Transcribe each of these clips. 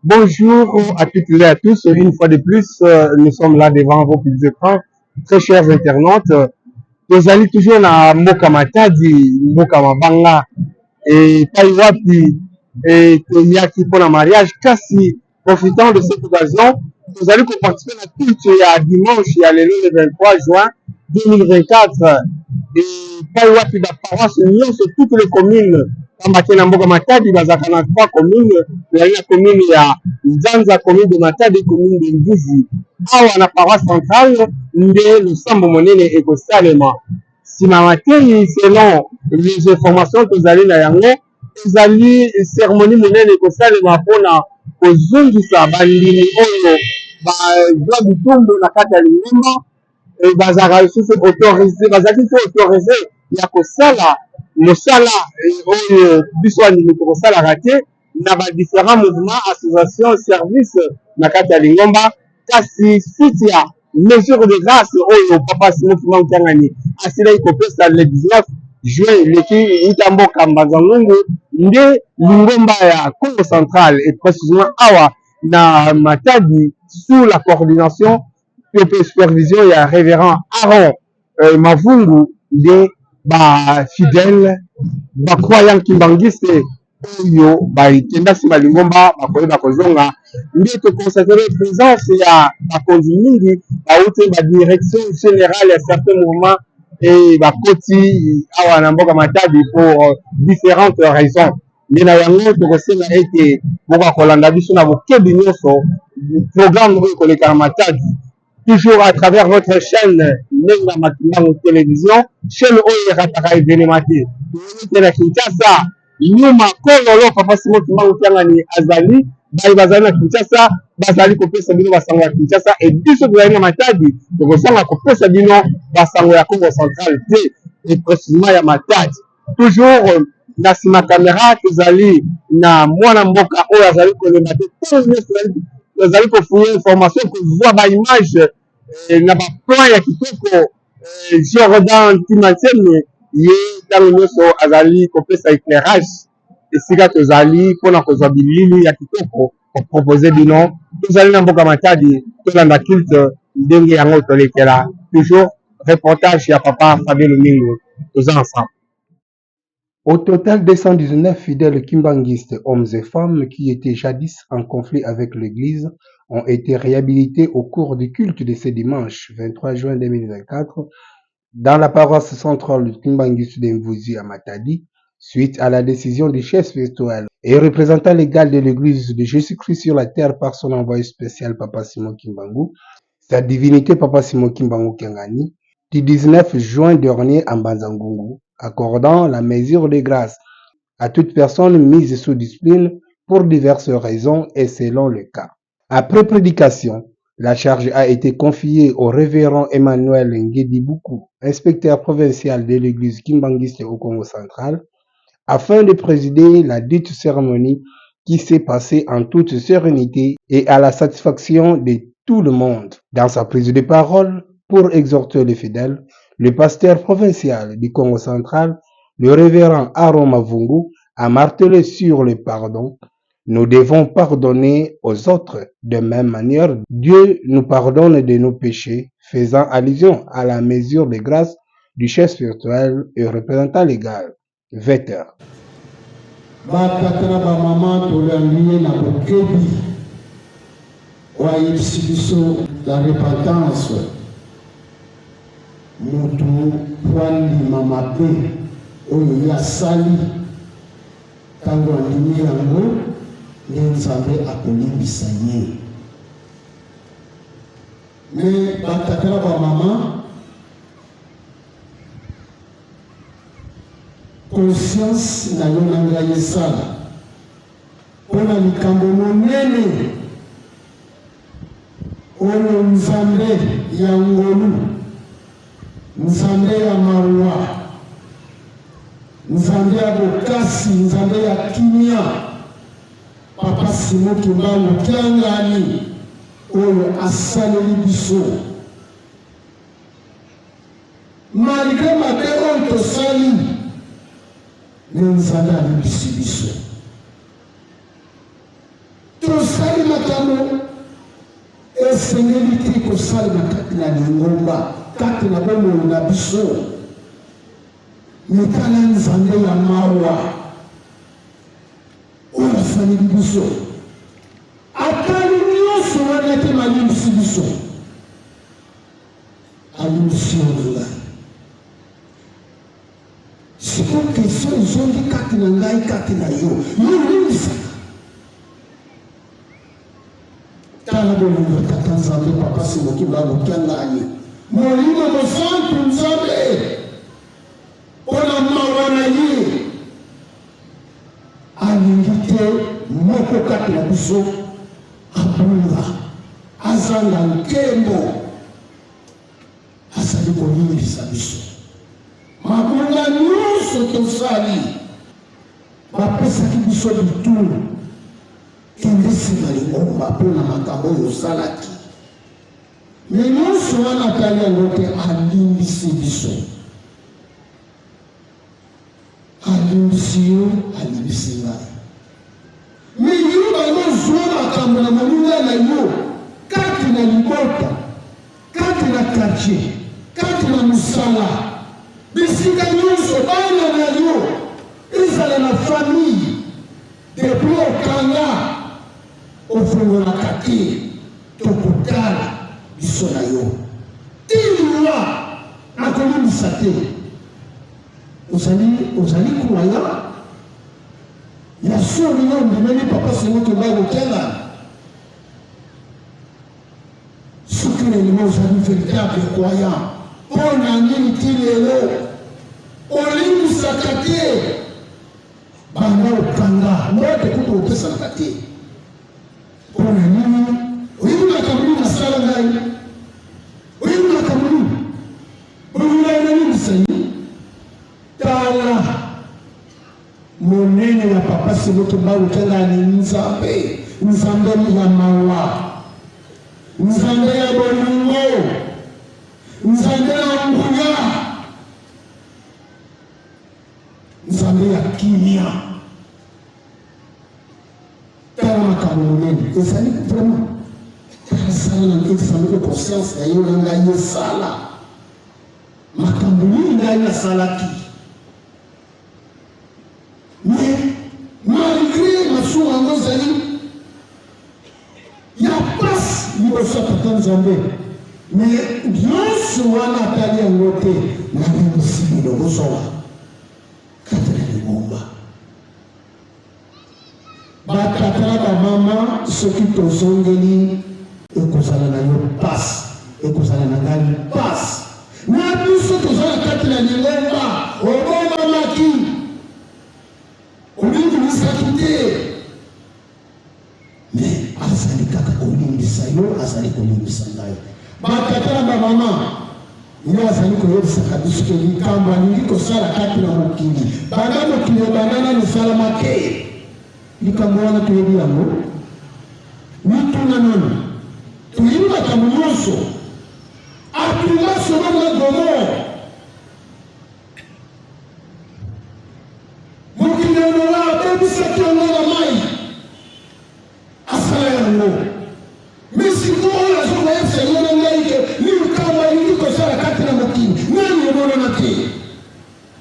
Bonjour à toutes et à tous. Une fois de plus, nous sommes là devant vos petits écrans. Très chers internautes, nous allons toujours na Mboka Matadi, Mboka Mabanga, et Taiwati, et Toyaki pour le mariage. Kasi, profitant de cette occasion, nous allons participer à tout dimanche, il y a le 23 juin 2024. Et Taiwati da paroisse, nous sur toutes les communes. Kama Mboka Matadi, bazaka na 3 communes, la commune ya Nzanza, commune de Matadi, commune de Mbuzi. Awa na paroisse centrale, nde Lusambo Monene ekosalema. Sima matei, selon les informations que vous allez na yango, vous allez cérémonie monene ekosalema mpona kozongisa bandimi oyo bazwa bitumbu na kati ya lingomba, bazalaka lisusu autorisé, bazalaki so autorisé ya kosala mosala oyo biso bandimi tokosalaka te na badifférent mouvement association service na kati ya lingomba. Kasi suite ya mesure de grâce oyo papa Simon Kimbangu Kiangani asilaki kopesa le 19 juin leki itamboka Mbanza-Ngungu nde lingomba ya Congo central et précisément awa na Matadi sous la coordination et supervision ya révérend Aaron Mavungu nde ba fidèle ba croyant kimbangiste oyo baitenda nsima lingomba bakoyeba kozonga nde tokonstate présence ya bakonzi mingi bauti badirection générale ya certains mouvements et bakoti awa na Mboka Matadi pour différentes raisons. Nde na yango tokosenga ete boka kolanda biso na bokebi nyonso programme oyo koleka na Matadi toujours à travers votre chaîne Nenga Makimbangu télévision, chaîne oyo erataka événement te na Kinshasa. Nyuma kololo papa Simon Kimbangu Kiangani azali bazali na Kinshasa, bazali kopesa bino basango ya Kinshasa, et biso tozali na Matadi tokosanga kopesa bino basango ya Congo central te, et précisément ya Matadi. Toujours na sima caméra tozali na mwana mboka oyo azali kolemba te, tozali kofuya information kozwa ba image na ba plan ya kitoko. Jordan Timanseme ye ntango nyonso azali kopesa éclairage esika tozali mpona kozwa bilili ya kitoko kopropose bino. Tozali na Mboka Matadi tolanda culte ndenge yango tolekela. Toujours reportage ya papa Fabien Lumingo, toza ensemble. Au total, 219 fidèles kimbanguistes, hommes et femmes qui étaient jadis en conflit avec l'Église, ont été réhabilités au cours du culte de ce dimanche 23 juin 2024 dans la paroisse centrale du Kimbanguiste de Mvuzi à Matadi, suite à la décision du chef spirituel et représentant légal de l'Église de Jésus-Christ sur la terre par son envoyé spécial Papa Simon Kimbangu, sa divinité Papa Simon Kimbangu Kiangani, du 19 juin dernier à Mbanza-Ngungu, accordant la mesure de grâce à toute personne mise sous discipline pour diverses raisons et selon le cas. Après prédication, la charge a été confiée au révérend Emmanuel Ngedibuku, inspecteur provincial de l'église kimbanguiste au Congo central, afin de présider la dite cérémonie qui s'est passée en toute sérénité et à la satisfaction de tout le monde. Dans sa prise de parole, pour exhorter les fidèles, le pasteur provincial du Congo central, le révérend Aaron Mavungu, a martelé sur le pardon. Nous devons pardonner aux autres de même manière. Dieu nous pardonne de nos péchés, faisant allusion à la mesure de grâce du chef spirituel et représentant légal. Vetter. La repentance, Moutou, Wandi, Mamate, Oya Sali, Tango Andimi Yango, Nzambe akolimbisa ye. Mais batakala ba mama conscience na yo nanga yesala pona likambo monene oyo Nzambe ya ngolu, Nzambe ya mawa, Nzambe ya bokasi, Nzambe ya kimia, Papa Simon Kimbangu Kiangani oyo asaleli biso. Malgré mabe oyo tosali, ne Nzambe alibisi biso. Tosali makambo esengeli te kosalema kati na lingomba kati na bomoi na biso mitala nzambe ya mawa oyo asaleli biso atali nyonso wana ete malimbisi biso alimbisi yo ngai siko kesio ezongi kati na ngai kati na yo limbisaka tala bolingo tata nzambe papa simoki babokia ngani molimo mosantu nzambe mpona mawa na ye alingi te moko kati na biso abunga azanga nkembo azali kolimbisa biso mabunga nyonso tosali bapesaki biso bitulu kende nsima lingomba mpona makambo oyo osalaki me nyonso wana atali yango te alimbisi biso alimbisi yo alimbisi ngai me yo bazozwa makambo na moninga na yo kati na libota kati na kartier kati na mosala bisika nyonso bana na yo ezala na famille depuis okanga ofungolaka te tokotala biso na yo tilwa nakolimbisa te ozali kwaya ya soni yo ndimeli papa sengoki bagokenga soki lelimo ozali véritable croyant mpo na nini ti lelo olimbisaka te banda okanga mbote kuta opesanaka te mpo na nini oyibunaka moni nasala ngai oyibunaka moni oyibunai nalimbisani tala monene ya papa simoki bagokenga ni nzambe nzambe ya mawa nzambe ya bolingo nzambe ya nguya nzambe ya kimia tala makambo monene ezali vraiment tasala na nzambe conscience na yo na ngai esala makambo nini ngai nasalaki mais malgré masumu yango ezali ya pasi liboso ya tata nzambe mais nyonso wana atali yango te nalimbisi biloko zowa kati na lingomba batata na bamama soki tozongeli ekozala na yo pasi ekozala na ngai pasi na biso tozala kati na lingomba obomamaki olingimisaki te mais azali kaka kolimbisa yo azali kolimbisa ngai batata na bamama ye azali koyebisaka biso ke likambo alingi kosala kati na mokili banda mokili ebandana lisalama te likambo wana toyebi yango mituna nano toyebi makambo nyonso atunga sodome na gomore mokili enola abebisaki yango na mai asala yango misiko oyo azokoyebisa yo na ngai ke likambo alingi kosala kati na mokili nani emonana te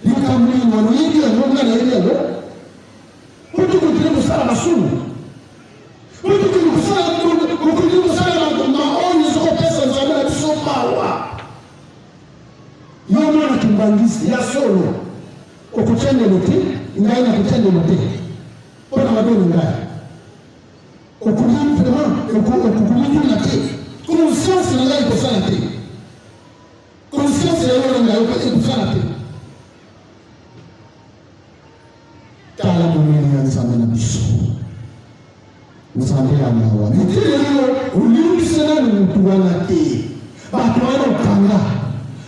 likambo nini wana oyebi yango nga nayebi yango otukokili kosala masumu otukokili kosala maoni ezokopesa nzambe na biso mawa yo mwana kimbangisi ya solo okutendelo te ngai nakutendelo te mpona mabeni ngai okulimina te conscience na ngai ekosala te conscience ya yo na ngai ekosala te tala monene ya nzambe na biso nzambe ya mawa metelelo olimbisa nani motu wana te bato wana okanga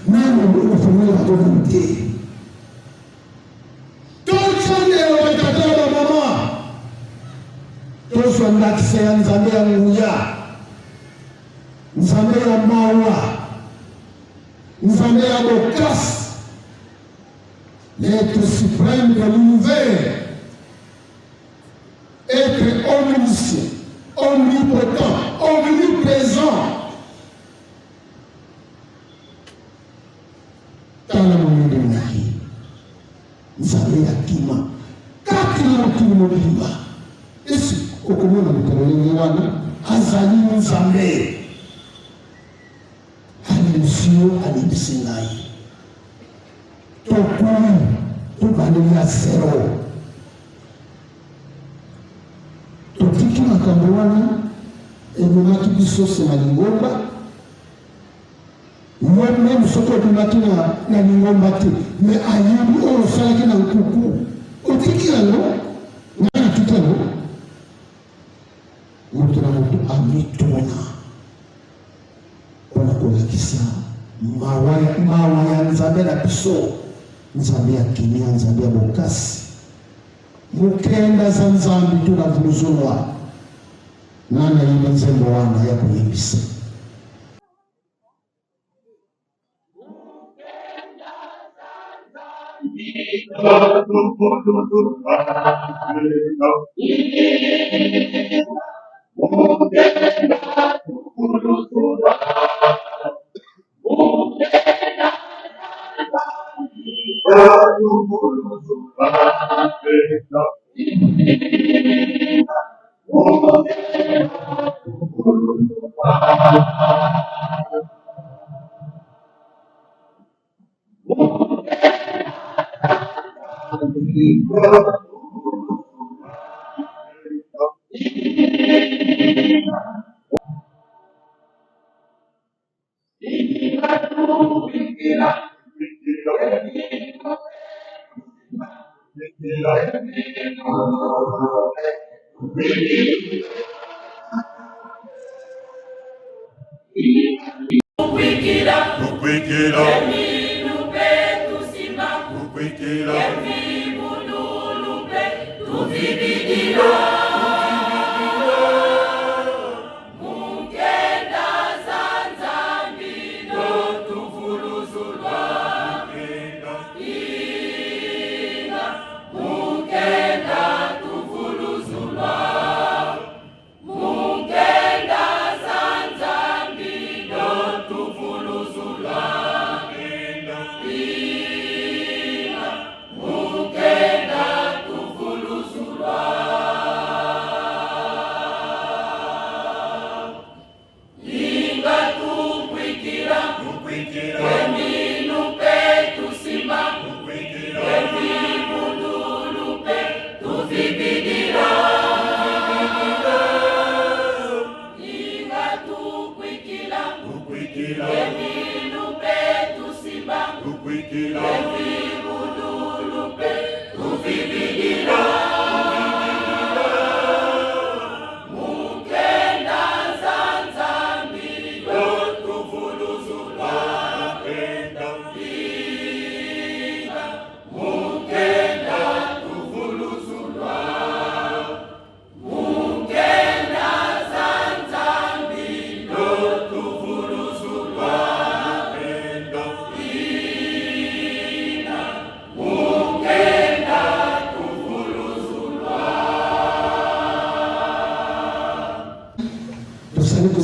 nani ofungoli batokani te tocandelo batata ya bamama tozwa ndakisa ya nzambe ya nguya nzambe ya mawa nzambe ya bokasi l'être suprême de l'univers, être omniscient, omnipotent, omniprésent. Tala mwende mwaki, nzambe ya kima, kati na mkini mwimba. Esi, okumuna mtalolini wana, azali nzambe. Halimusio, halibisingai. Tokuni, tokani ya zero. Tokiki makambo wana, emumaki biso sema lingomba. Même soki obimaki na lingomba te, mais ayembi oyo osalaki na nkuku otiki yango ngai natiki yango. Moto na moto amitona mpona kolakisa mawa ya nzambe na biso, nzambe ya kimia, nzambe ya bokasi. Mokenda za nzambe to na vuluzulwa nana yimba nzembo wana ya koyebisa.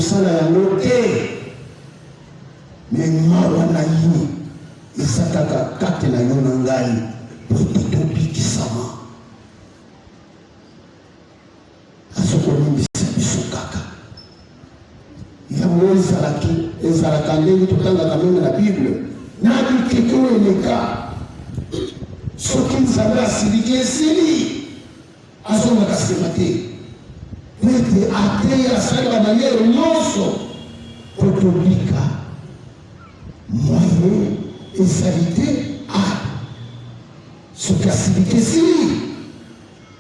Sala ya lote mengawa na yini isataka kate na yo na ngai pototobikisama asokomimbisa biso kaka yango ezalaka ndenge totangaka meme na bible na bikeke oyo eleka soki nzambe asiliki esili azongaka sema te mete ateya asali ba maniere nyonso potobika moyen ezali te soki asiliki esili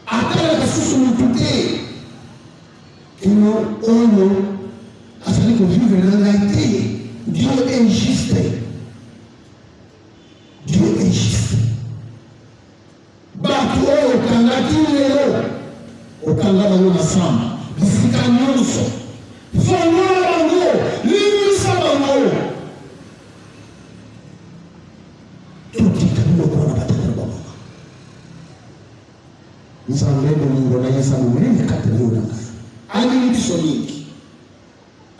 atalaka susu motu te kino oyo azali kovivre na ngai te. Dieu est juste. Dieu est juste. Bato oyo okangaki lelo okanga bango na samba bisika nyonso fongola bango limisa bango totika biloko wana batata bango nzambe bolingo na ye eza monene kati na yo na ngai alingi biso mingi,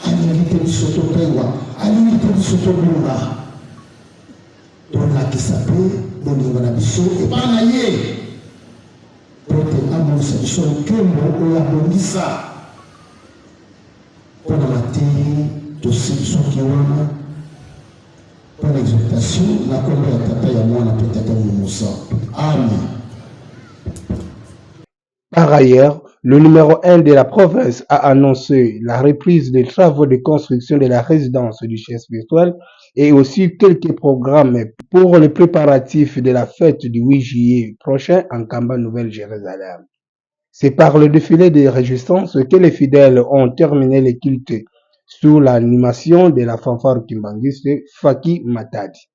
alingi te biso topewa, alingi te biso tobunga, tolakisa mpe bolingo na biso epai na ye po te amonisa biso nkembo oyo abongisa mpo na mateyi tosili soki wana mpo na exaltation na kombo ya tata ya mwana mpe tata momusa. Amen. Par ailleurs, le numéro 1 de la province a annoncé la reprise des travaux de construction de la résidence du chef spirituel et aussi quelques programmes pour les préparatifs de la fête du 8 juillet prochain en Kamba, Nouvelle-Jérusalem. C'est par le défilé des réjouissances que les fidèles ont terminé le culte sous l'animation de la fanfare kimbanguiste Faki Matadi.